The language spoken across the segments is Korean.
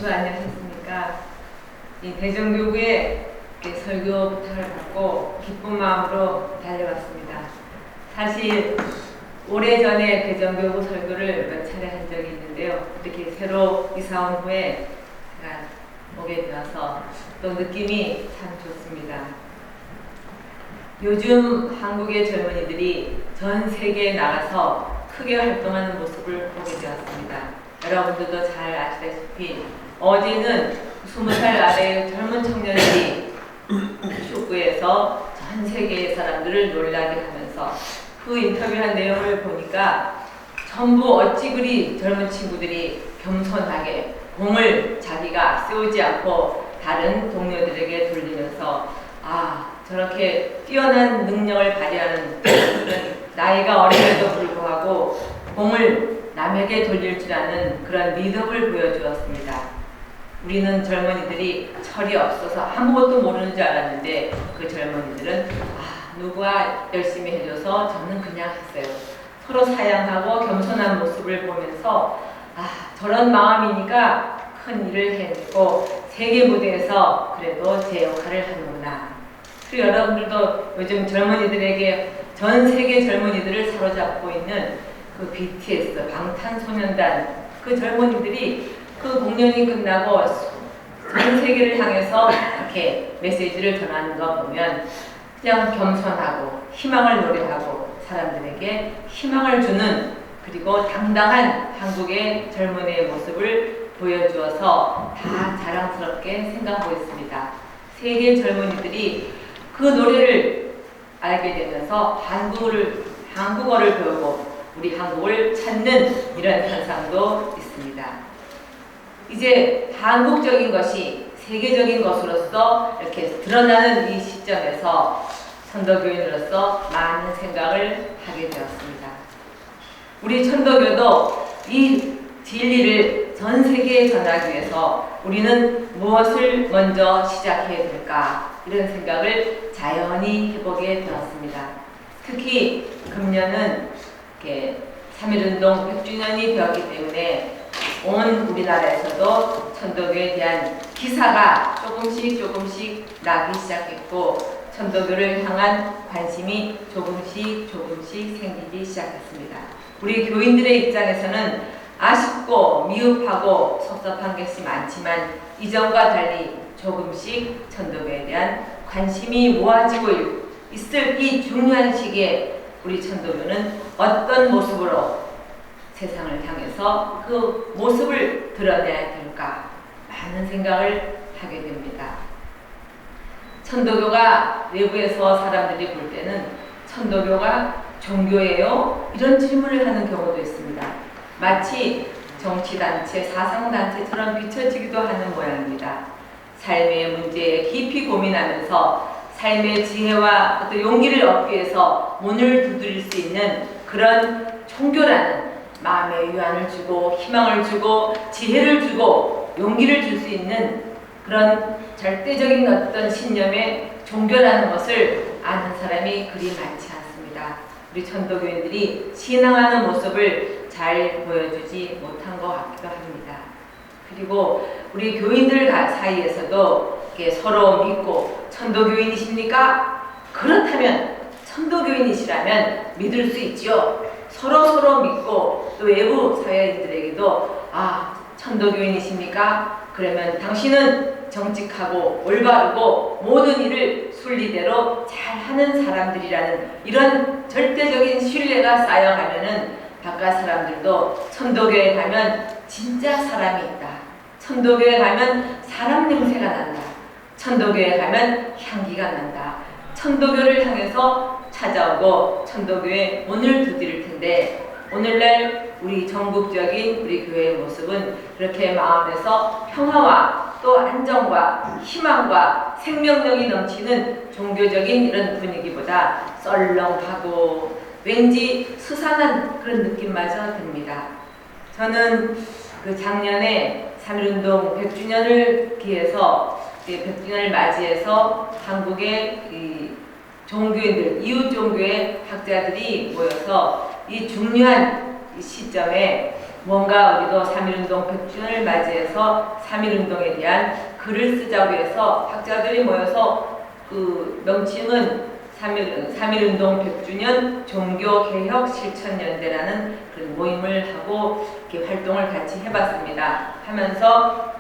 주가 안녕하셨습니까? 이 대전교구에 설교 부탁을 받고 기쁜 마음으로 달려왔습니다. 사실 오래전에 대전교구 설교를 몇 차례 한 적이 있는데요. 이렇게 새로 이사 온 후에 제가 오게 되어서 또 느낌이 참 좋습니다. 요즘 한국의 젊은이들이 전 세계에 나가서 크게 활동하는 모습을 보게 되었습니다. 여러분들도 잘 아시다시피 어제는 20살 아래의 젊은 청년들이 축구에서 전 세계의 사람들을 놀라게 하면서 그 인터뷰한 내용을 보니까 전부 어찌 그리 젊은 친구들이 겸손하게 공을 자기가 앞세우지 않고 다른 동료들에게 돌리면서 저렇게 뛰어난 능력을 발휘하는 그런 나이가 어림에도 불구하고 공을 남에게 돌릴 줄 아는 그런 리더를 보여주었습니다. 우리는 젊은이들이 철이 없어서 아무것도 모르는 줄 알았는데 그 젊은이들은 누가 열심히 해줘서 저는 그냥 했어요. 서로 사양하고 겸손한 모습을 보면서 저런 마음이니까 큰 일을 해내고 세계 무대에서 그래도 제 역할을 하는구나. 그리고 여러분들도 요즘 젊은이들에게 전 세계 젊은이들을 사로잡고 있는 그 BTS 방탄소년단 그 젊은이들이 그 공연이 끝나고 전 세계를 향해서 이렇게 메시지를 전하는 거 보면 그냥 겸손하고 희망을 노래하고 사람들에게 희망을 주는 그리고 당당한 한국의 젊은이의 모습을 보여주어서 다 자랑스럽게 생각하고 있습니다. 세계 젊은이들이 그 노래를 알게 되면서 한국어를 배우고 우리 한국을 찾는 이런 현상도 있습니다. 이제 한국적인 것이 세계적인 것으로서 이렇게 드러나는 이 시점에서 천도교인으로서 많은 생각을 하게 되었습니다. 우리 천도교도 이 진리를 전 세계에 전하기 위해서 우리는 무엇을 먼저 시작해야 될까 이런 생각을 자연히 해보게 되었습니다. 특히 금년은 3.1운동 100주년이 되었기 때문에 온 우리나라에서도 천도교에 대한 기사가 조금씩 나기 시작했고 천도교를 향한 관심이 조금씩 생기기 시작했습니다. 우리 교인들의 입장에서는 아쉽고 미흡하고 섭섭한 것이 많지만 이전과 달리 조금씩 천도교에 대한 관심이 모아지고 있을 이 중요한 시기에 우리 천도교는 어떤 모습으로 세상을 향해서 그 모습을 드러내야 될까 많은 생각을 하게 됩니다. 천도교가 외부에서 사람들이 볼 때는 천도교가 종교예요? 이런 질문을 하는 경우도 있습니다. 마치 정치단체, 사상단체처럼 비춰지기도 하는 모양입니다. 삶의 문제에 깊이 고민하면서 삶의 지혜와 어떤 용기를 얻기 위해서 문을 두드릴 수 있는 그런 종교라는 마음의 위안을 주고 희망을 주고 지혜를 주고 용기를 줄 수 있는 그런 절대적인 어떤 신념의 종교라는 것을 아는 사람이 그리 많지 않습니다. 우리 천도교인들이 신앙하는 모습을 잘 보여주지 못한 것 같기도 합니다. 그리고 우리 교인들 사이에서도 서로 믿고 천도교인이십니까? 그렇다면 천도교인이시라면 믿을 수 있지요. 서로 믿고 또 외부 사회인들에게도 천도교인이십니까? 그러면 당신은 정직하고 올바르고 모든 일을 순리대로 잘하는 사람들이라는 이런 절대적인 신뢰가 쌓여가면은 바깥 사람들도 천도교에 가면 진짜 사람이 있다. 천도교에 가면 사람 냄새가 난다. 천도교에 가면 향기가 난다. 천도교를 향해서 찾아오고 천도교에 문을 두드릴 텐데 오늘날 우리 전국적인 우리 교회의 모습은 그렇게 마음에서 평화와 또 안정과 희망과 생명력이 넘치는 종교적인 이런 분위기보다 썰렁하고 왠지 수상한 그런 느낌마저 듭니다. 저는 그 작년에 3.1운동 100주년을 기해서 100주년을 맞이해서 한국의 이 종교인들, 이웃 종교의 학자들이 모여서 이 중요한 이 시점에 뭔가 우리도 3.1운동 100주년을 맞이해서 3.1운동에 대한 글을 쓰자고 해서 학자들이 모여서 그 명칭은 3.1운동 100주년 종교개혁 실천연대라는 그런 모임을 하고 이렇게 활동을 같이 해봤습니다. 하면서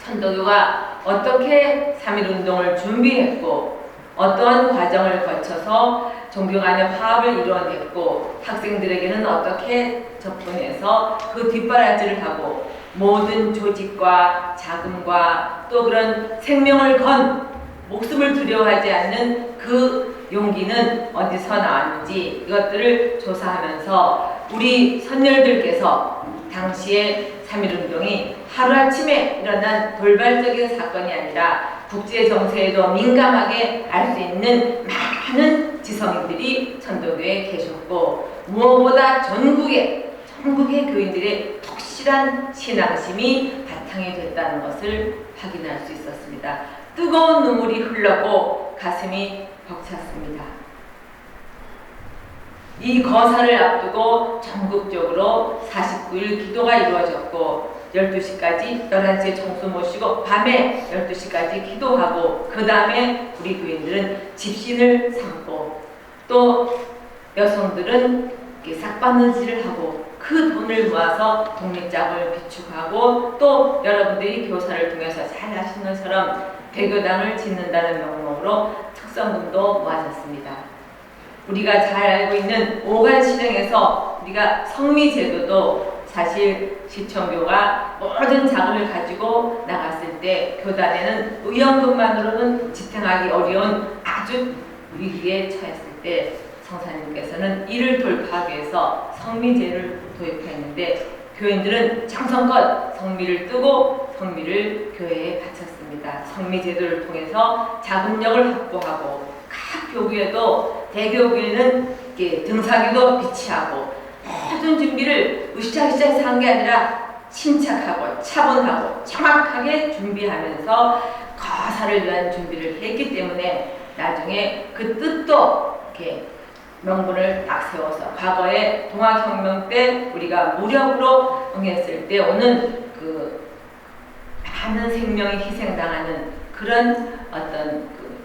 천도교가 어떻게 3.1운동을 준비했고 어떠한 과정을 거쳐서 종교 간의 화합을 이루어냈고 학생들에게는 어떻게 접근해서 그 뒷바라지를 하고 모든 조직과 자금과 또 그런 생명을 건 목숨을 두려워하지 않는 그 용기는 어디서 나왔는지 이것들을 조사하면서 우리 선열들께서 당시에 3.1운동이 하루아침에 일어난 돌발적인 사건이 아니라 국제 정세에도 민감하게 알 수 있는 많은 지성인들이 천도교에 계셨고 무엇보다 전국의 교인들의 확실한 신앙심이 바탕이 됐다는 것을 확인할 수 있었습니다. 뜨거운 눈물이 흘렀고 가슴이 벅찼습니다. 이 거사를 앞두고 전국적으로 49일 기도가 이루어졌고 12시까지 11시에 정수 모시고 밤에 12시까지 기도하고 그 다음에 우리 교인들은 집신을 삼고 또 여성들은 삭바느질을 하고 그 돈을 모아서 독립작을 비축하고 또 여러분들이 교사를 통해서 잘 아시는 것처럼 대교당을 짓는다는 명목으로 특성금도 모아졌습니다. 우리가 잘 알고 있는 오간시령에서 우리가 성미제도도 사실 시청교가 모든 자금을 가지고 나갔을 때 교단에는 의원금만으로는 지탱하기 어려운 아주 위기에 처했을 때 성사님께서는 이를 돌파하기 위해서 성미제를 도입했는데 교인들은 정성껏 성미를 뜨고 성미를 교회에 바쳤습니다. 성미제도를 통해서 자금력을 확보하고 각 교구에도 대교구에는 등사기도 비치하고 모든 준비를 으쌰으쌰해서 한 게 아니라 침착하고 차분하고 정확하게 준비하면서 거사를 위한 준비를 했기 때문에 나중에 그 뜻도 이렇게 명분을 딱 세워서 과거에 동학혁명 때 우리가 무력으로 응했을 때 오는 그 많은 생명이 희생당하는 그런 어떤 그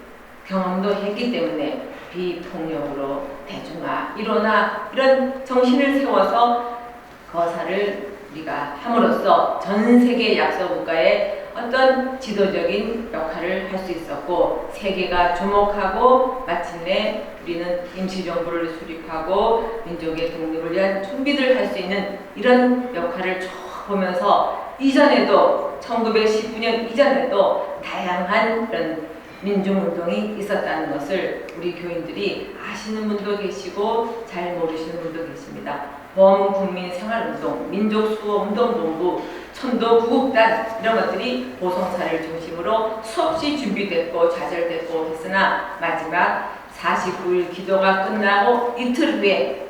경험도 했기 때문에 비폭력으로 대중화, 일어나 이런 정신을 세워서 거사를 우리가 함으로써 전 세계 약소국가의 어떤 지도적인 역할을 할 수 있었고 세계가 주목하고 마침내 우리는 임시정부를 수립하고 민족의 독립을 위한 준비를 할 수 있는 이런 역할을 쭉 보면서 이전에도 1919년 이전에도 다양한 그런 민중운동이 있었다는 것을 우리 교인들이 아시는 분도 계시고 잘 모르시는 분도 계십니다. 범국민생활운동, 민족수호운동본부, 천도구국단 이런 것들이 보성사를 중심으로 수없이 준비됐고 좌절됐고 했으나 마지막 49일 기도가 끝나고 이틀 후에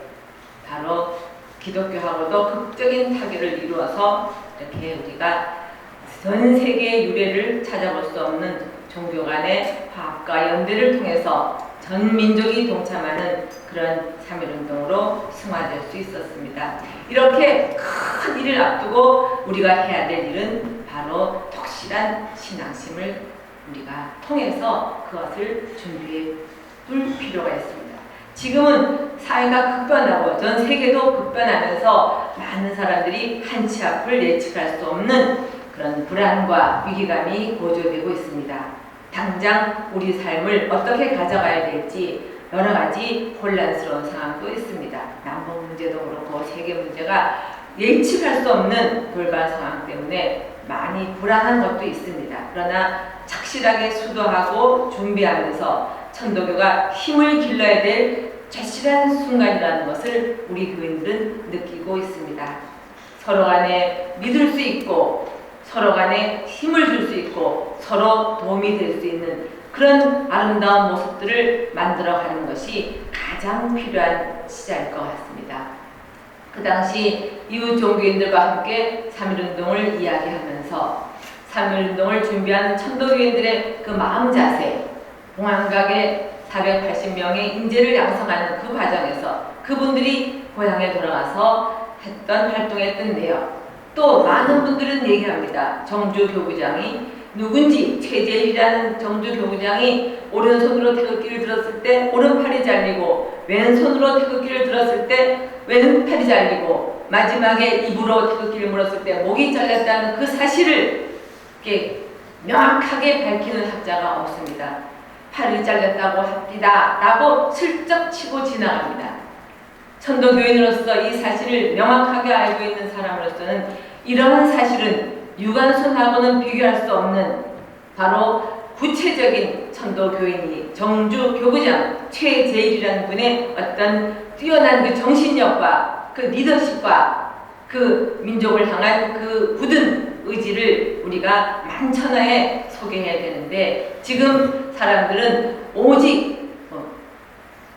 바로 기독교하고도 극적인 타결을 이루어서 이렇게 우리가 전 세계의 유래를 찾아볼 수 없는 종교 간의 화합과 연대를 통해서 전 민족이 동참하는 그런 3.1운동으로 승화될 수 있었습니다. 이렇게 큰 일을 앞두고 우리가 해야 될 일은 바로 독실한 신앙심을 우리가 통해서 그것을 준비해 둘 필요가 있습니다. 지금은 사회가 급변하고 전 세계도 급변하면서 많은 사람들이 한치 앞을 예측할 수 없는 그런 불안과 위기감이 고조되고 있습니다. 당장 우리 삶을 어떻게 가져가야 될지 여러 가지 혼란스러운 상황도 있습니다. 남북 문제도 그렇고 세계 문제가 예측할 수 없는 돌발 상황 때문에 많이 불안한 것도 있습니다. 그러나 착실하게 수도하고 준비하면서 천도교가 힘을 길러야 될 절실한 순간이라는 것을 우리 교인들은 느끼고 있습니다. 서로 간에 믿을 수 있고 서로 간에 힘을 줄 수 있고 서로 도움이 될 수 있는 그런 아름다운 모습들을 만들어가는 것이 가장 필요한 시작일 것 같습니다. 그 당시 이웃 종교인들과 함께 3.1운동을 이야기하면서 3.1운동을 준비한 천도교인들의 그 마음 자세, 봉안각의 480명의 인재를 양성하는 그 과정에서 그분들이 고향에 돌아가서 했던 활동했던 내역. 또 많은 분들은 얘기합니다. 정주교구장이 누군지 최재일이라는 정주교구장이 오른손으로 태극기를 들었을 때 오른팔이 잘리고 왼손으로 태극기를 들었을 때 왼팔이 잘리고 마지막에 입으로 태극기를 물었을 때 목이 잘렸다는 그 사실을 이렇게 명확하게 밝히는 학자가 없습니다. 팔이 잘렸다고 합니다 라고 슬쩍 치고 지나갑니다. 천도교인으로서 이 사실을 명확하게 알고 있는 사람으로서는 이러한 사실은 유관순하고는 비교할 수 없는 바로 구체적인 천도교인이 정주교구장 최재일이라는 분의 어떤 뛰어난 그 정신력과 그 리더십과 그 민족을 향한 그 굳은 의지를 우리가 만천하에 소개해야 되는데, 지금 사람들은 오직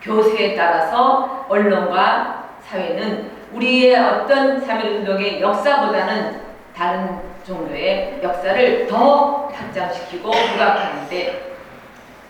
교세에 따라서 언론과 사회는 우리의 어떤 3.1운동의 역사보다는 다른 종교의 역사를 더 확장시키고 부각하는데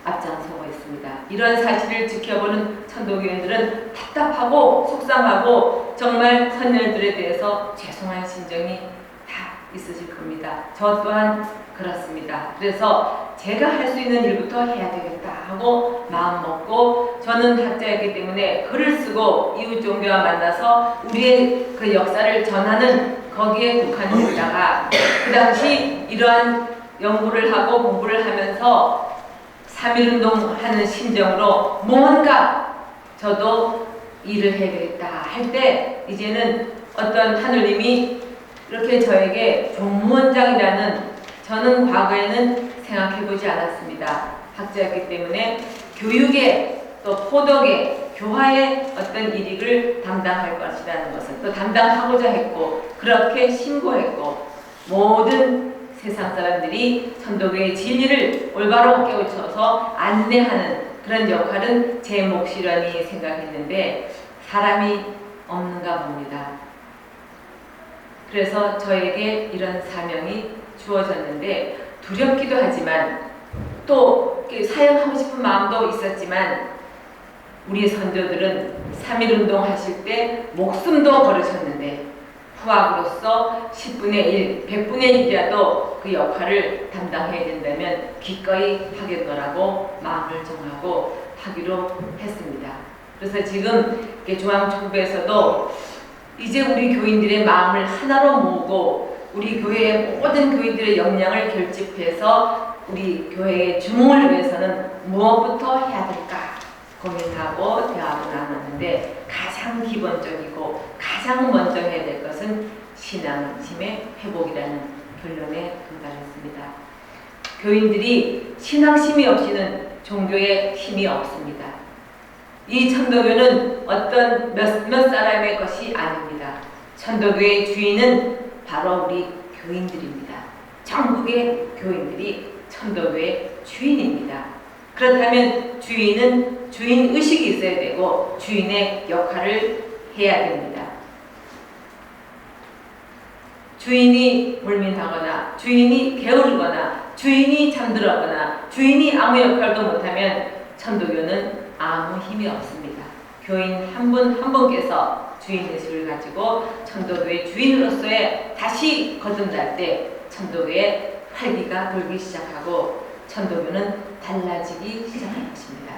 앞장서고 있습니다. 이런 사실을 지켜보는 천도교인들은 답답하고 속상하고 정말 선열들에 대해서 죄송한 심정이 다 있으실 겁니다. 저 또한 그렇습니다. 그래서 제가 할 수 있는 일부터 해야 되겠다 하고 마음먹고, 저는 학자였기 때문에 글을 쓰고 이웃 종교와 만나서 우리의 그 역사를 전하는 거기에 국한했다가 그 당시 이러한 연구를 하고 공부를 하면서 3.1운동 하는 심정으로 뭔가 저도 일을 해야 되겠다 할 때 이제는 어떤 하느님이 이렇게 저에게 종무원장이라는, 저는 과거에는 생각해보지 않았습니다. 학자였기 때문에 교육의 또 포덕의 교화의 어떤 일익을 담당할 것이라는 것을 또 담당하고자 했고, 그렇게 신고했고, 모든 세상 사람들이 천도교의 진리를 올바로 깨우쳐서 안내하는 그런 역할은 제 몫이라니 생각했는데 사람이 없는가 봅니다. 그래서 저에게 이런 사명이 주어졌는데 두렵기도 하지만 또 사역하고 싶은 마음도 있었지만, 우리 선조들은 3.1운동 하실 때 목숨도 걸으셨는데 후학으로서 10분의 1, 100분의 1이라도 그 역할을 담당해야 된다면 기꺼이 하겠노라고 마음을 정하고 하기로 했습니다. 그래서 지금 중앙총부에서도 이제 우리 교인들의 마음을 하나로 모으고 우리 교회의 모든 교인들의 역량을 결집해서 우리 교회의 주몽을 위해서는 무엇부터 해야 될까 고민하고 대화를 나눴는데, 가장 기본적이고 가장 먼저 해야 될 것은 신앙심의 회복이라는 결론에 도달했습니다. 교인들이 신앙심이 없이는 종교에 힘이 없습니다. 이 천도교는 어떤 몇 사람의 것이 아닙니다. 천도교의 주인은 바로 우리 교인들입니다. 전국의 교인들이 천도교의 주인입니다. 그렇다면 주인은 주인의식이 있어야 되고 주인의 역할을 해야 됩니다. 주인이 불민하거나 주인이 게으르거나 주인이 잠들었거나 주인이 아무 역할도 못하면 천도교는 아무 힘이 없습니다. 교인 한 분 한 분께서 주인의식을 가지고 천도교의 주인으로서의 다시 거듭날 때 천도교의 활기가 돌기 시작하고 천도교는 달라지기 시작할 것입니다.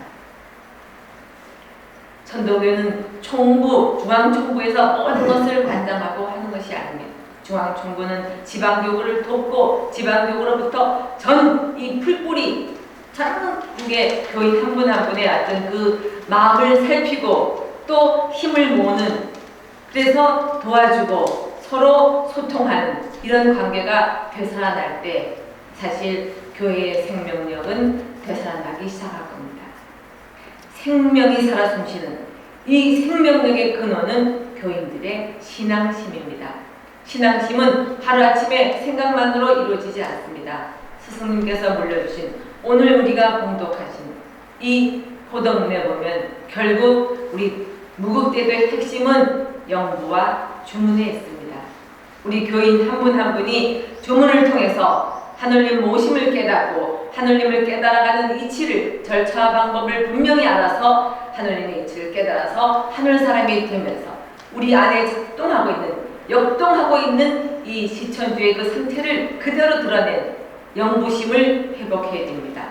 천도교는 총부, 중앙총부에서 모든 것을 관장하고 하는 것이 아닙니다. 중앙총부는 지방교구를 돕고 지방교구로부터 전 이 풀뿌리 전국의 교인 한 분 한 분의 어떤 그 마음을 살피고 또 힘을 모으는, 그래서 도와주고 서로 소통하는 이런 관계가 되살아날 때 사실 교회의 생명력은 되살아나기 시작할 겁니다. 생명이 살아 숨쉬는 이 생명력의 근원은 교인들의 신앙심입니다. 신앙심은 하루아침에 생각만으로 이루어지지 않습니다. 스승님께서 물려주신 오늘 우리가 봉독하신 이 포덕문에 보면 결국 우리 무국대도의 핵심은 영부와 주문에 있습니다. 우리 교인 한 분 한 분이 주문을 통해서 하느님 모심을 깨닫고 하느님을 깨달아가는 이치를, 절차와 방법을 분명히 알아서 하느님의 이치를 깨달아서 하늘 사람이 되면서 우리 안에 작동하고 있는, 역동하고 있는 이 시천주의 그 상태를 그대로 드러낸 영부심을 회복해야 됩니다.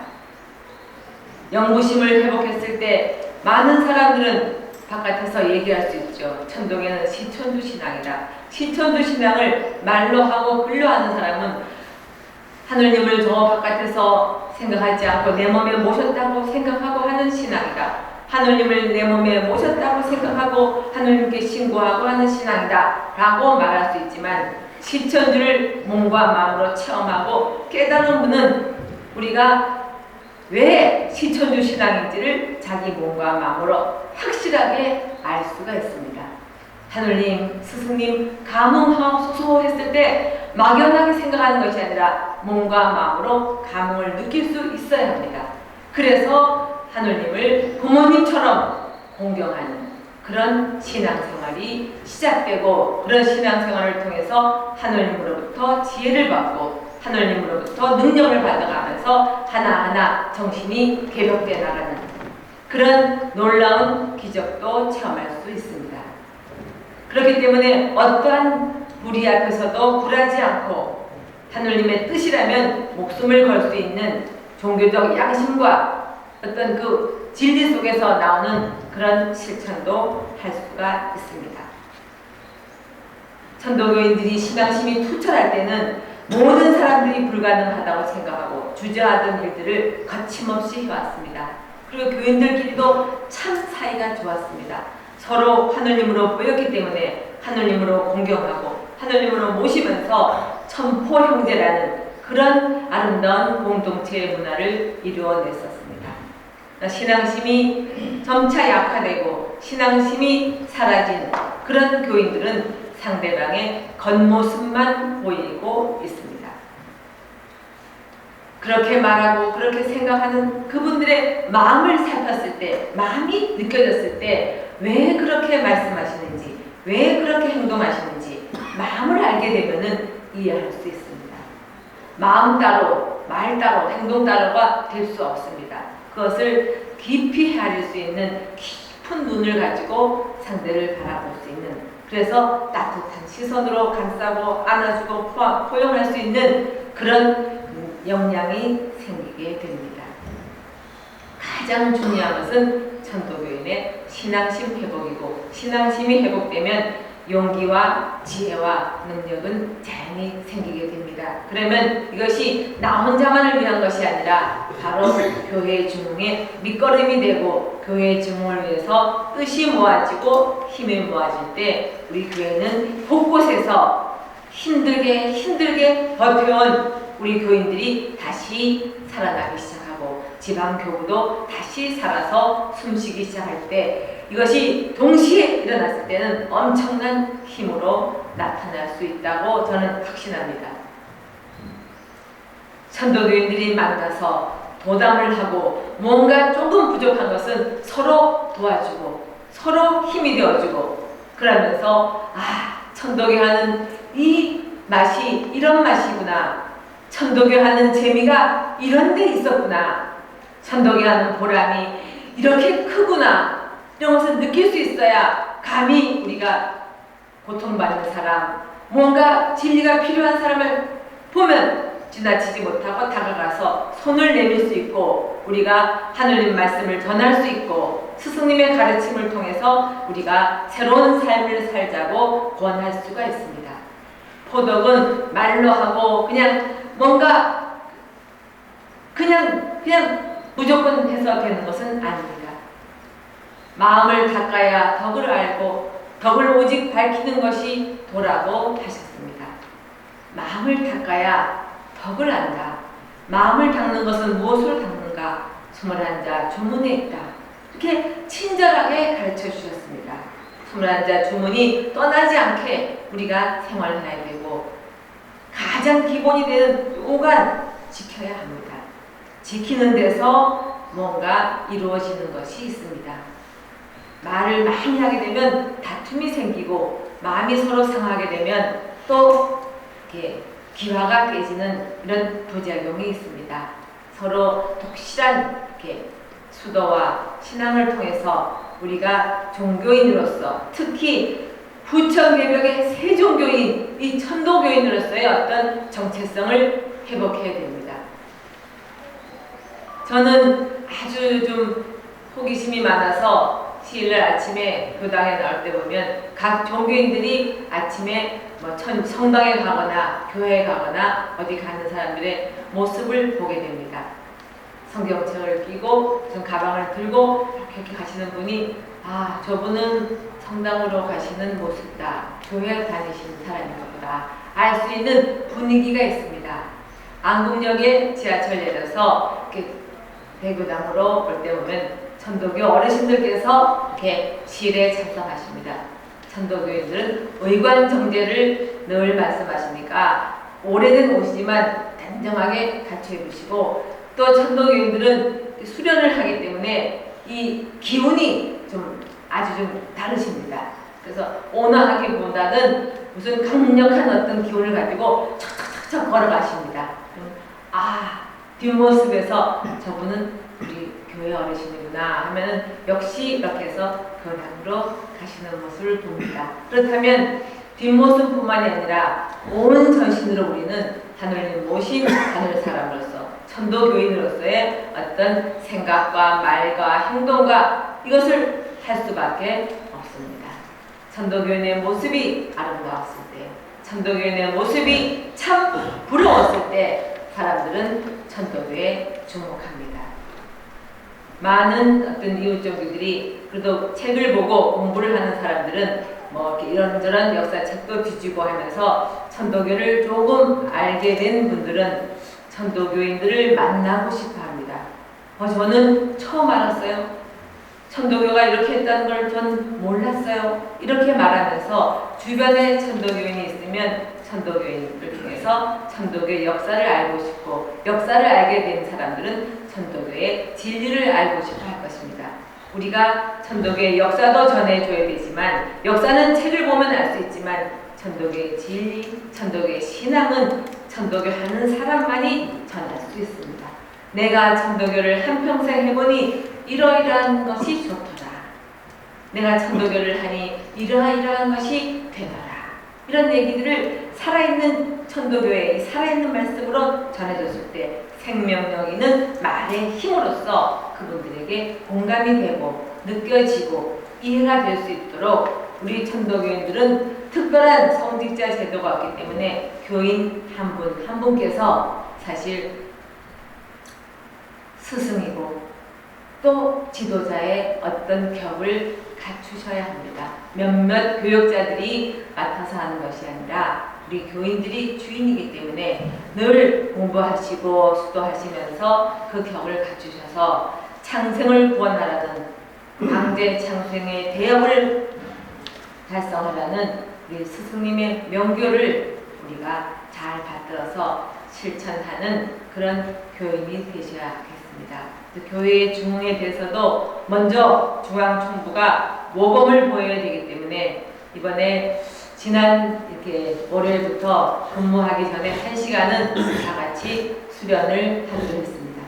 영부심을 회복했을 때 많은 사람들은 바깥에서 얘기할 수 있죠. 천동에는 시천주 신앙이다. 시천주 신앙을 말로 하고 글로 하는 사람은 하느님을 저 바깥에서 생각하지 않고 내 몸에 모셨다고 생각하고 하는 신앙이다. 하느님을 내 몸에 모셨다고 생각하고 하느님께 신고하고 하는 신앙이다 라고 말할 수 있지만, 시천주를 몸과 마음으로 체험하고 깨달은 분은 우리가 왜 시천주 신앙인지를 자기 몸과 마음으로 확실하게 알 수가 있습니다. 하느님, 스승님 감흥하옵소서 했을 때 막연하게 생각하는 것이 아니라 몸과 마음으로 감흥을 느낄 수 있어야 합니다. 그래서 하느님을 부모님처럼 공경하는 그런 신앙생활이 시작되고, 그런 신앙생활을 통해서 하느님으로부터 지혜를 받고 하느님으로부터 능력을 받아가면서 하나하나 정신이 개벽되어 나가는 그런 놀라운 기적도 체험할 수 있습니다. 그렇기 때문에 어떠한 불의 앞에서도 굴하지 않고 하느님의 뜻이라면 목숨을 걸 수 있는 종교적 양심과 어떤 그 진리 속에서 나오는 그런 실천도 할 수가 있습니다. 천도교인들이 신앙심이 투철할 때는 모든 사람들이 불가능하다고 생각하고 주저하던 일들을 거침없이 해왔습니다. 그리고 교인들끼리도 참 사이가 좋았습니다. 서로 하느님으로 보였기 때문에 하느님으로 공경하고 하느님으로 모시면서 천포 형제라는 그런 아름다운 공동체의 문화를 이루어냈었습니다. 신앙심이 점차 약화되고 신앙심이 사라진 그런 교인들은 상대방의 겉모습만 보이고 있습니다. 그렇게 말하고 그렇게 생각하는 그분들의 마음을 살폈을 때, 마음이 느껴졌을 때 왜 그렇게 말씀하시는지, 왜 그렇게 행동하시는지 마음을 알게 되면은 이해할 수 있습니다. 마음 따로, 말 따로, 행동 따로가 될 수 없습니다. 그것을 깊이 헤아릴 수 있는 깊은 눈을 가지고 상대를 바라볼 수 있는, 그래서 따뜻한 시선으로 감싸고 안아주고 포용할 수 있는 그런 역량이 생기게 됩니다. 가장 중요한 것은 천도교인의 신앙심 회복이고, 신앙심이 회복되면 용기와 지혜와 능력은 자연히 생기게 됩니다. 그러면 이것이 나 혼자만을 위한 것이 아니라 바로 교회의 중흥에 밑거름이 되고, 교회의 중흥을 위해서 뜻이 모아지고 힘이 모아질 때 우리 교회는 곳곳에서 힘들게 버텨온 우리 교인들이 다시 살아나기 시작하고, 지방교구도 다시 살아서 숨쉬기 시작할 때, 이것이 동시에 일어났을 때는 엄청난 힘으로 나타날 수 있다고 저는 확신합니다. 천도교인들이 만나서 도담을 하고 뭔가 조금 부족한 것은 서로 도와주고 서로 힘이 되어주고, 그러면서 천도교 하는 이 맛이 이런 맛이구나, 천도교 하는 재미가 이런 데 있었구나, 천도교 하는 보람이 이렇게 크구나, 이런 것을 느낄 수 있어야 감히 우리가 고통받는 사람, 뭔가 진리가 필요한 사람을 보면 지나치지 못하고 다가가서 손을 내밀 수 있고, 우리가 하느님 말씀을 전할 수 있고, 스승님의 가르침을 통해서 우리가 새로운 삶을 살자고 권할 수가 있습니다. 포덕은 말로 하고 그냥 뭔가 그냥 무조건 해서 되는 것은 아닙니다. 마음을 닦아야 덕을 알고 덕을 오직 밝히는 것이 도라고 하셨습니다. 마음을 닦아야 덕을 안다. 마음을 닦는 것은 무엇을 닦는가? 21자 주문에 있다. 이렇게 친절하게 가르쳐 주셨습니다. 21자 주문이 떠나지 않게 우리가 생활해야 되고, 가장 기본이 되는 요간 지켜야 합니다. 지키는 데서 뭔가 이루어지는 것이 있습니다. 말을 많이 하게 되면 다툼이 생기고, 마음이 서로 상하게 되면 또 이렇게 기화가 깨지는 이런 부작용이 있습니다. 서로 독실한 이렇게 수도와 신앙을 통해서 우리가 종교인으로서, 특히 부천 개벽의 세종교인, 이 천도교인으로서의 어떤 정체성을 회복해야 됩니다. 저는 아주 좀 호기심이 많아서 시일날 아침에 교당에 나올 때 보면 각 종교인들이 아침에 뭐 성당에 가거나 교회에 가거나 어디 가는 사람들의 모습을 보게 됩니다. 성경책을 끼고 전 가방을 들고 이렇게 가시는 분이 아, 저분은 성당으로 가시는 모습이다. 교회 다니시는 사람인가 보다. 알 수 있는 분위기가 있습니다. 안국역에 지하철 내려서 이렇게 대교당으로 올 때 보면 천도교 어르신들께서 이렇게 시일에 참석하십니다. 천도교인들은 의관정제를 늘 말씀하시니까 오래된 옷이지만 단정하게 갖춰 입으시고 또 천도교인들은 수련을 하기 때문에 이 기운이 아주 좀 다르십니다. 그래서 온화하기보다는 무슨 강력한 어떤 기운을 가지고 척척척척 걸어가십니다. 뒷모습에서 저분은 우리 교회 어르신이구나 하면은 역시 이렇게 해서 교당으로 가시는 모습을 봅니다. 그렇다면 뒷모습뿐만이 아니라 온 전신으로 우리는 하늘님 모신 하늘 사람으로서 천도교인으로서의 어떤 생각과 말과 행동과 이것을 할 수밖에 없습니다. 천도교인의 모습이 아름다웠을 때, 천도교인의 모습이 참 부러웠을 때 사람들은 천도교에 주목합니다. 많은 어떤 이웃종교들이 그래도 책을 보고 공부를 하는 사람들은 뭐 이렇게 이런저런 역사책도 뒤지고 하면서 천도교를 조금 알게 된 분들은 천도교인들을 만나고 싶어 합니다. 저는 처음 알았어요. 천도교가 이렇게 했다는 걸 전 몰랐어요. 이렇게 말하면서 주변에 천도교인이 있으면 천도교인을 통해서 천도교의 역사를 알고 싶고 역사를 알게 된 사람들은 천도교의 진리를 알고 싶어 할 것입니다. 우리가 천도교의 역사도 전해줘야 되지만 역사는 책을 보면 알 수 있지만 천도교의 진리, 천도교의 신앙은 천도교 하는 사람만이 전할 수 있습니다. 내가 천도교를 한평생 해보니 이러이러한 것이 좋더라. 내가 천도교를 하니 이러이러한 것이 되더라. 이런 얘기들을 살아있는 천도교의 살아있는 말씀으로 전해줬을 때 생명력 있는 말의 힘으로써 그분들에게 공감이 되고 느껴지고 이해가 될 수 있도록 우리 천도교인들은 특별한 성직자 제도가 없기 때문에 교인 한 분 한 분께서 사실 스승이고 또 지도자의 어떤 격을 갖추셔야 합니다. 몇몇 교역자들이 맡아서 하는 것이 아니라 우리 교인들이 주인이기 때문에 늘 공부하시고 수도하시면서 그 격을 갖추셔서 창생을 구원하라는 강제 창생의 대업을 달성하라는 우리 스승님의 명교를 우리가 잘 받들어서 실천하는 그런 교인이 되셔야겠습니다. 교회의 중흥에 대해서도 먼저 중앙총부가 모범을 보여야 되기 때문에 이번에 지난 이렇게 월요일부터 근무하기 전에 1시간은 다 같이 수련을 하기로 했습니다.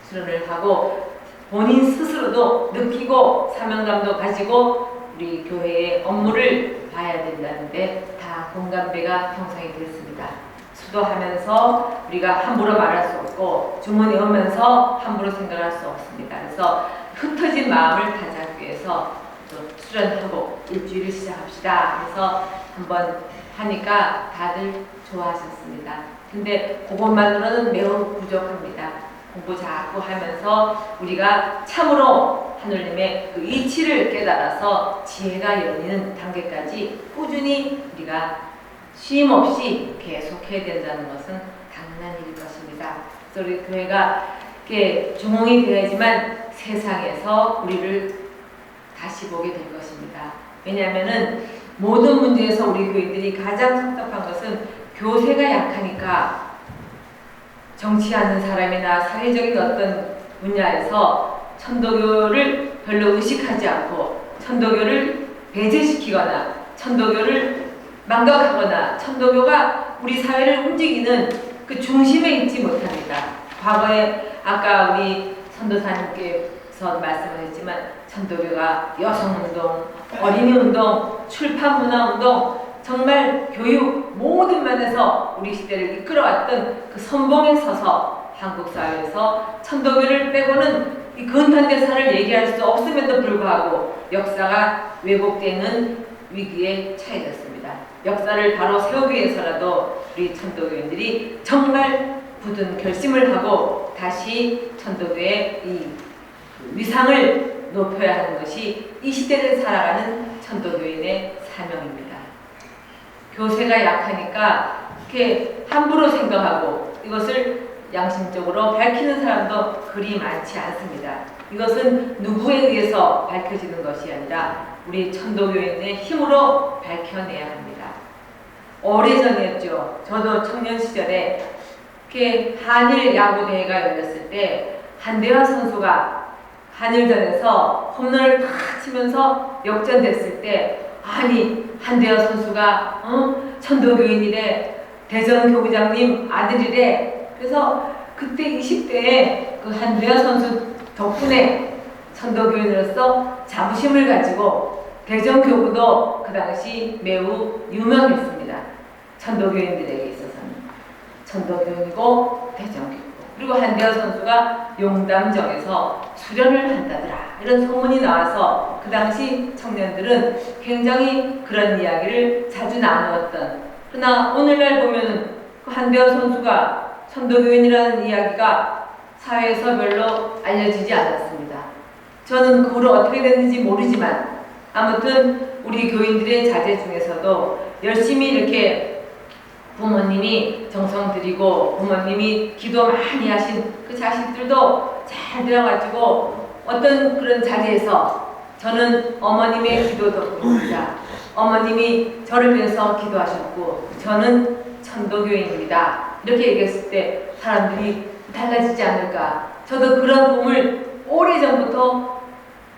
수련을 하고 본인 스스로도 느끼고 사명감도 가지고 우리 교회의 업무를 봐야 된다는데 다 공감대가 형성이 됐습니다. 수도하면서 우리가 함부로 말할 수 없고 주문해 오면서 함부로 생각할 수 없습니다. 그래서 흩어진 마음을 다잡기 위해서 또 수련하고 일주일을 시작합시다. 그래서 한번 하니까 다들 좋아하셨습니다. 근데 그것만으로는 매우 부족합니다. 공부 자꾸 하면서 우리가 참으로 하느님의 그 이치를 깨달아서 지혜가 열리는 단계까지 꾸준히 우리가 쉼 없이 계속해야 된다는 것은 당연한 일일 것입니다. 그래서 우리 교회가 이렇게 중흥이 되어야지만 세상에서 우리를 다시 보게 될 것입니다. 왜냐하면은 모든 문제에서 우리 교인들이 가장 섭섭한 것은 교세가 약하니까 정치하는 사람이나 사회적인 어떤 분야에서 천도교를 별로 의식하지 않고 천도교를 배제시키거나 천도교를 망각하거나 천도교가 우리 사회를 움직이는 그 중심에 있지 못합니다. 과거에 아까 우리 선도사님께 앞에서 말씀하셨지만 천도교가 여성운동, 어린이운동, 출판문화운동, 정말 교육 모든 면에서 우리 시대를 이끌어왔던 그 선봉에 서서 한국 사회에서 천도교를 빼고는 이 근현대사를 얘기할 수 없음에도 불구하고 역사가 왜곡되는 위기에 처해졌습니다. 역사를 바로 세우기 위해서라도 우리 천도교인들이 정말 굳은 결심을 하고 다시 천도교의 이 위상을 높여야 하는 것이 이 시대를 살아가는 천도교인의 사명입니다. 교세가 약하니까 이렇게 함부로 생각하고 이것을 양심적으로 밝히는 사람도 그리 많지 않습니다. 이것은 누구에 의해서 밝혀지는 것이 아니라 우리 천도교인의 힘으로 밝혀내야 합니다. 오래전이었죠. 저도 청년 시절에 이렇게 한일 야구 대회가 열렸을 때 한대화 선수가 한일전에서 홈런을 탁 치면서 역전됐을 때 아니 한대화 선수가 천도교인이래, 대전 교구장님 아들이래. 그래서 그때 20대에 그 한대화 선수 덕분에 천도교인으로서 자부심을 가지고 대전 교구도 그 당시 매우 유명했습니다. 천도교인들에게 있어서는 천도교인이고 대전교구, 그리고 한대화 선수가 용담정에서 수련을 한다더라 이런 소문이 나와서 그 당시 청년들은 굉장히 그런 이야기를 자주 나누었던, 그러나 오늘날 보면은 그 한대화 선수가 천도교인이라는 이야기가 사회에서 별로 알려지지 않았습니다. 저는 그 후로 어떻게 됐는지 모르지만 아무튼 우리 교인들의 자제 중에서도 열심히 이렇게 부모님이 정성 들이고 부모님이 기도 많이 하신 그 자식들도 잘 되어가지고 어떤 그런 자리에서 저는 어머님의 기도 덕분입니다. 어머님이 저를 위해서 기도하셨고 저는 천도교인입니다. 이렇게 얘기했을 때 사람들이 달라지지 않을까. 저도 그런 꿈을 오래전부터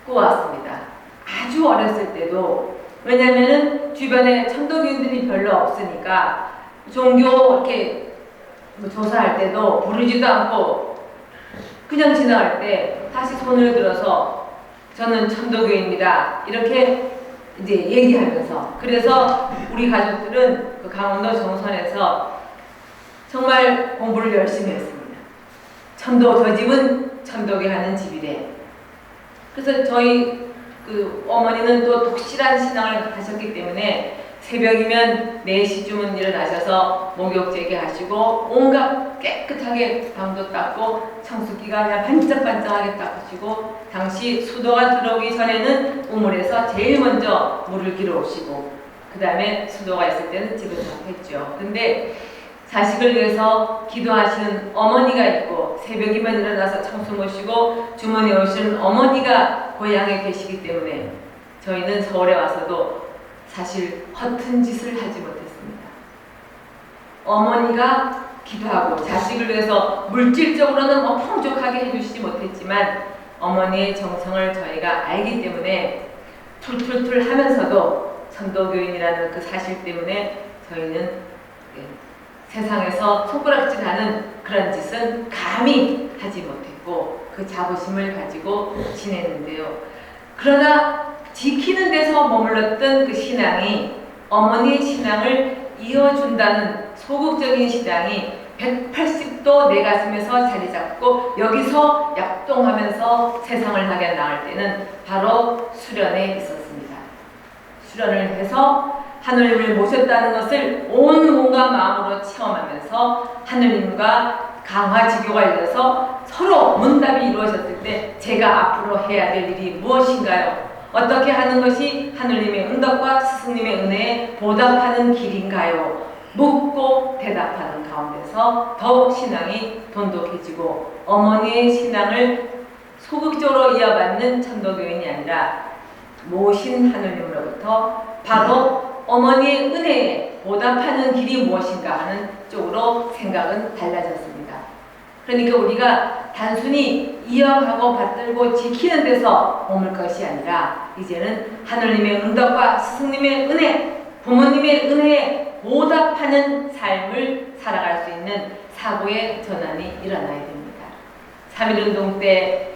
꾸었습니다. 아주 어렸을 때도. 왜냐면은 주변에 천도교인들이 별로 없으니까 종교 이렇게 조사할 때도 부르지도 않고 그냥 지나갈 때 다시 손을 들어서 저는 천도교인입니다 이렇게 이제 얘기하면서, 그래서 우리 가족들은 그 강원도 정선에서 정말 공부를 열심히 했습니다. 저 집은 천도교 하는 집이래. 그래서 저희 그 어머니는 또 독실한 신앙을 하셨기 때문에 새벽이면 4시쯤은 일어나셔서 목욕제게 하시고 온갖 깨끗하게 방도 닦고 청소기가 그냥 반짝반짝하게 닦으시고, 당시 수도가 들어오기 전에는 우물에서 제일 먼저 물을 길어오시고 그 다음에 수도가 있을 때는 집을 잡했죠. 근데 자식을 위해서 기도하시는 어머니가 있고 새벽이면 일어나서 청소 모시고 주머니에 오시는 어머니가 고향에 계시기 때문에 저희는 서울에 와서도 사실 허튼 짓을 하지 못했습니다. 어머니가 기도하고 자식을 위해서 물질적으로는 뭐 풍족하게 해주시지 못했지만 어머니의 정성을 저희가 알기 때문에 툴툴툴 하면서도 천도교인이라는 그 사실 때문에 저희는 세상에서 손가락질하는 그런 짓은 감히 하지 못했고 그 자부심을 가지고 지냈는데요. 그러나 지키는 데서 머물렀던 그 신앙이 어머니의 신앙을 이어준다는 소극적인 신앙이 180도 내 가슴에서 자리 잡고 여기서 약동하면서 세상을 향해 나갈 때는 바로 수련에 있었습니다. 수련을 해서 하느님을 모셨다는 것을 온 몸과 마음으로 체험하면서 하느님과 강화지교가 이뤄서 서로 문답이 이루어졌을 때 제가 앞으로 해야 될 일이 무엇인가요? 어떻게 하는 것이 하느님의 응답과 스승님의 은혜에 보답하는 길인가요? 묻고 대답하는 가운데서 더욱 신앙이 돈독해지고 어머니의 신앙을 소극적으로 이어받는 천도교인이 아니라 모신 하느님으로부터 바로 어머니의 은혜에 보답하는 길이 무엇인가 하는 쪽으로 생각은 달라졌습니다. 그러니까 우리가 단순히 이어가고 받들고 지키는 데서 머물 것이 아니라 이제는 하느님의 응답과 스승님의 은혜, 부모님의 은혜에 보답하는 삶을 살아갈 수 있는 사고의 전환이 일어나야 됩니다. 3.1운동 때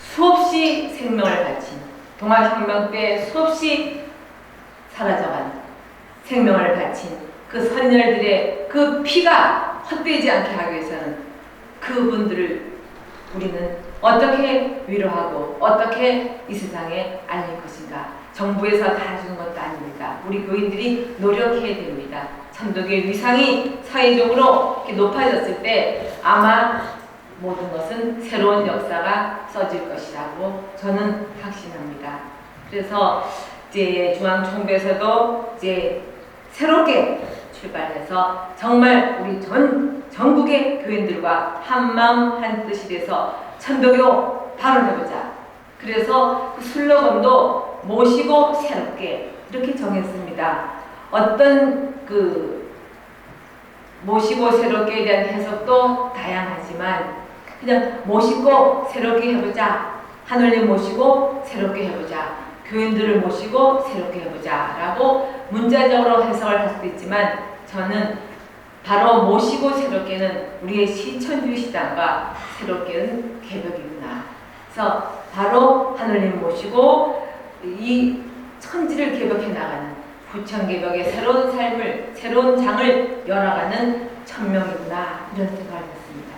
수없이 생명을 바친, 동학혁명 때 수없이 사라져간 생명을 바친 그 선열들의 그 피가 헛되지 않게 하기 위해서는 그분들을 우리는 어떻게 위로하고 어떻게 이 세상에 알릴 것인가. 정부에서 다 해주는 것도 아닙니다. 우리 교인들이 노력해야 됩니다. 천도교의 위상이 사회적으로 이렇게 높아졌을 때 아마 모든 것은 새로운 역사가 써질 것이라고 저는 확신합니다. 그래서 이제 중앙총회에서도 이제 새롭게 출발해서 정말 우리 전국의 교인들과 한마음 한뜻이 돼서 천도교 발언해보자. 그래서 그 슬로건도 모시고 새롭게 이렇게 정했습니다. 어떤 그 모시고 새롭게에 대한 해석도 다양하지만 그냥 모시고 새롭게 해보자. 하늘님 모시고 새롭게 해보자. 교인들을 모시고 새롭게 해보자 라고 문자적으로 해석을 할 수도 있지만 저는 바로 모시고 새롭게는 우리의 시천주의 시장과 새롭게는 개벽이구나. 그래서 바로 하늘님 모시고 이 천지를 개벽해 나가는 구천개벽의 새로운 삶을, 새로운 장을 열어가는 천명이구나 이런 생각을 했습니다.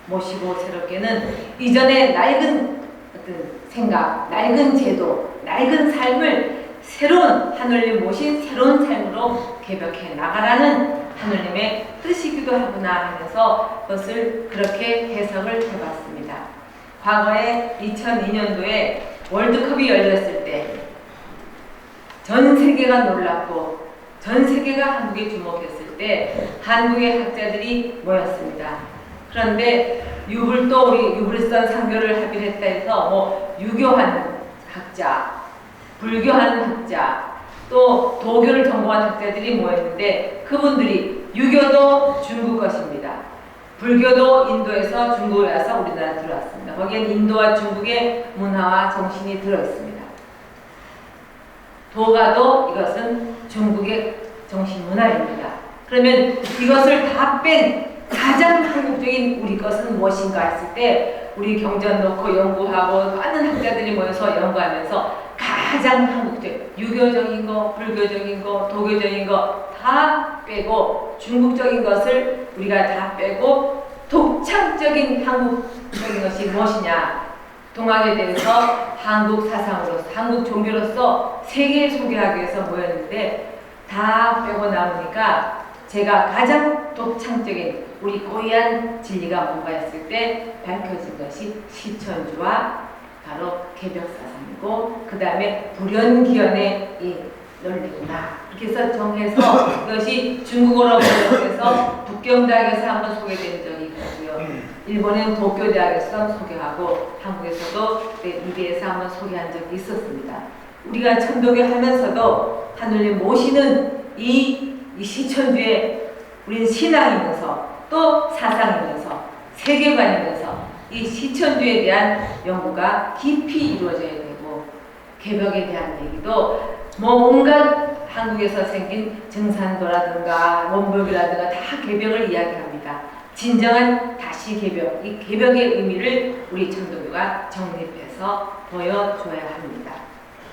모시고 새롭게는 이전의 낡은 어떤 생각, 낡은 제도, 낡은 삶을 새로운 하늘님 모신 새로운 삶으로 개벽해 나가라는 하늘님의 뜻이기도 하구나 하면서 그것을 그렇게 해석을 해봤습니다. 과거에 2002년도에 월드컵이 열렸을 때 전 세계가 놀랐고 전 세계가 한국에 주목했을 때 한국의 학자들이 모였습니다. 그런데 유불도 우리 유불선 상교를 합의했다 해서 뭐 유교하는 학자, 불교하는 학자, 또 도교를 전공한 학자들이 모였는데 그분들이 유교도 중국 것입니다. 불교도 인도에서 중국에 와서 우리나라 들어왔습니다. 거기엔 인도와 중국의 문화와 정신이 들어있습니다. 도가도 이것은 중국의 정신 문화입니다. 그러면 이것을 다 뺀 가장 한국적인 우리 것은 무엇인가 했을 때 우리 경전 놓고 연구하고 많은 학자들이 모여서 연구하면서 가장 한국적, 유교적인 거, 불교적인 거, 도교적인 거 다 빼고 중국적인 것을 우리가 다 빼고 독창적인 한국적인 것이 무엇이냐. 동학에 대해서 한국 사상으로서, 한국 종교로서 세계에 소개하기 위해서 모였는데 다 빼고 나오니까 제가 가장 독창적인 우리 고유한 진리가 뭔가 했을 때 밝혀진 것이 시천주와 바로 개벽사상이고 그 다음에 불연기연의 이 논리구나. 이렇게 해서 정해서 이것이 중국어로 번역해서 북경대학에서 한번 소개된 적이 있고요. 일본은 도쿄대학에서 소개하고 한국에서도 이대에서 한번 소개한 적이 있었습니다. 우리가 천도교 하면서도 하늘님 모시는 이 시천주의 우리는 신앙이면서 또 사상이면서 세계관이면서 이 시천주에 대한 연구가 깊이 이루어져야 되고 개벽에 대한 얘기도 뭐 온갖 한국에서 생긴 증산도라든가 원불교라든가 다 개벽을 이야기합니다. 진정한 다시 개벽, 이 개벽의 의미를 우리 천도교가 정립해서 보여줘야 합니다.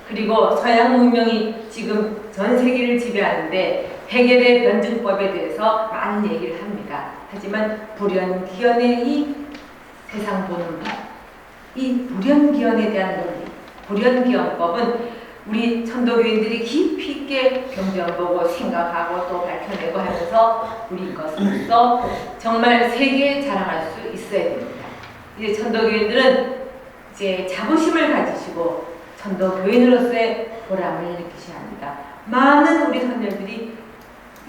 그리고 서양 문명이 지금 전 세계를 지배하는데 해겔의 변증법에 대해서 많은 얘기를 합니다. 하지만 불연기연의 이 세상 보는 법, 이 불연기연에 대한 논리, 불연기연법은 우리 천도교인들이 깊이 있게 경전보고 생각하고 또 밝혀내고 하면서 우리 것으로서 정말 세계에 자랑할 수 있어야 됩니다. 이제 천도교인들은 이제 자부심을 가지시고 천도교인으로서의 보람을 느끼셔야 합니다. 많은 우리 선녀들이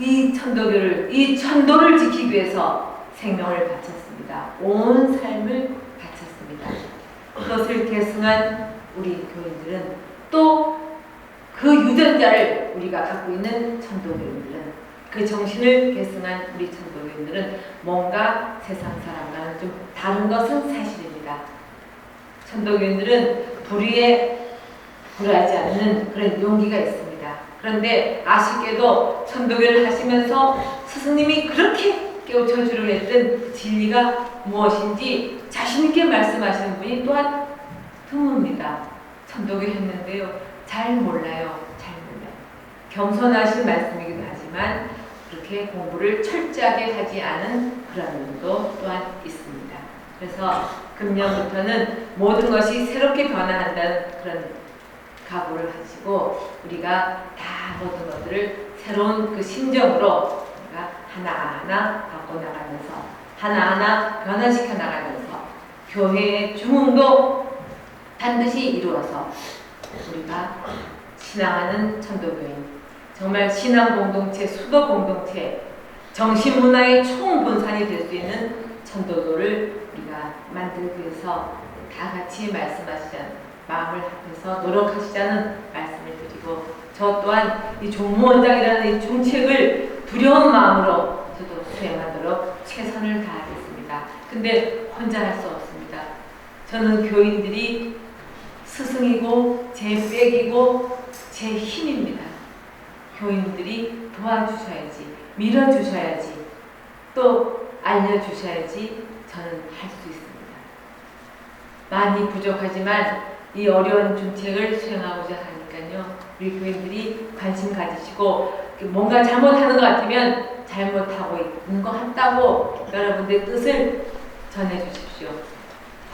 이 천도교를, 이 천도를 지키기 위해서 생명을 바쳤습니다. 온 삶을 바쳤습니다. 그것을 계승한 우리 교인들은 또 그 유전자를 우리가 갖고 있는 천도교인들은 그 정신을 계승한 우리 천도교인들은 뭔가 세상 사람과는 좀 다른 것은 사실입니다. 천도교인들은 불의에 굴하지 않는 그런 용기가 있습니다. 그런데 아쉽게도 천도교를 하시면서 스승님이 그렇게 깨우쳐 주려고 했던 진리가 무엇인지 자신있게 말씀하시는 분이 또한 드뭅니다. 천도교 했는데요. 잘 몰라요. 잘 몰라요. 겸손하신 말씀이기도 하지만 그렇게 공부를 철저하게 하지 않은 그런 면도 또한 있습니다. 그래서 금년부터는 모든 것이 새롭게 변화한다는 그런 각오를 하시고 우리가 다 모든 것들을 새로운 그 심정으로 우리가 하나하나 바꿔나가면서 하나하나 변화시켜 나가면서 교회의 중흥도 반드시 이루어서 우리가 신앙하는 천도교인, 정말 신앙 공동체, 수도 공동체, 정신 문화의 총분산이 될 수 있는 천도교를 우리가 만들기 위해서 다 같이 말씀하시자는 마음을 합해서 노력하시자는 말씀을 드리고, 저 또한 이 종무원장이라는 이 중책을 두려운 마음으로 저도 수행하도록 최선을 다하겠습니다. 근데 혼자 할 수 없습니다. 저는 교인들이 스승이고 제 백이고 제 힘입니다. 교인들이 도와주셔야지, 밀어주셔야지, 또 알려주셔야지 저는 할 수 있습니다. 많이 부족하지만 이 어려운 중책을 수행하고자 하니까요. 우리 교인들이 관심 가지시고 뭔가 잘못하는 것 같으면 잘못하고 있는 것 같다고 여러분들의 뜻을 전해주십시오.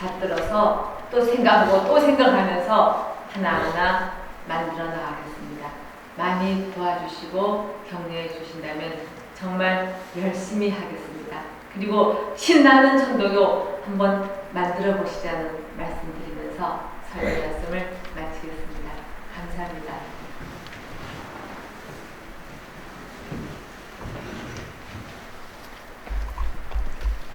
받들어서 또 생각하고 또 생각하면서 하나하나 만들어 나가겠습니다. 많이 도와주시고 격려해 주신다면 정말 열심히 하겠습니다. 그리고 신나는 천도교 한번 만들어 보시자는 말씀드리면서 설교 말씀을